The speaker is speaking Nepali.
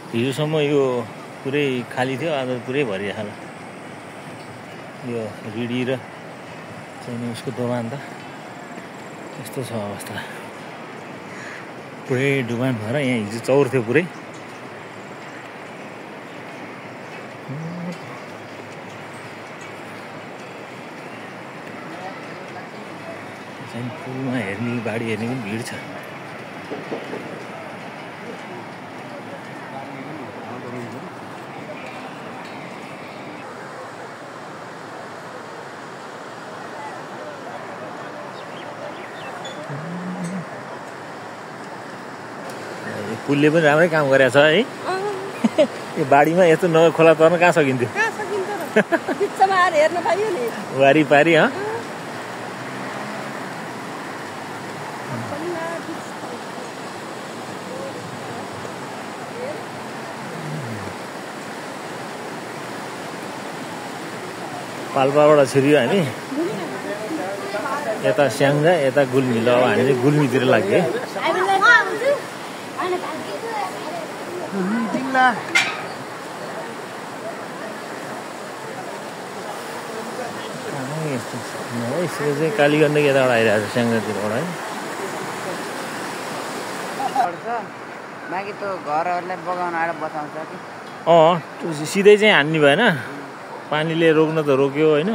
हिजोसम्म यो पुरै खाली थियो, आज पुरै भरिहाल्यो। यो रिडी र चाहिँ उसको दोकान त यस्तो छ अवस्था, पुरै डुबान भएर। यहाँ हिजो चौर थियो पुरै। चाहिँ पुलमा हेर्ने, बाढी हेर्ने पनि भिड छ। पुलले पनि राम्रै काम गरेछ है। यो बाढीमा यस्तो नभए खोला तर्न कहाँ सकिन्थ्यो? वारिपारि पाल्पाबाट छिर्यो हामी, यता स्याङ्जा यता गुल्मी। ल अब हामी चाहिँ गुल्मीतिर लाग्यो है। यसको चाहिँ कालीगण्डकी यताबाट आइरहेको छ, स्याङ्जातिरबाट है। बाँकी त घरहरूलाई बगाउन आएर बचाउँछ कि सिधै चाहिँ हान्ने भएन, पानीले रोक्न त रोक्यो होइन।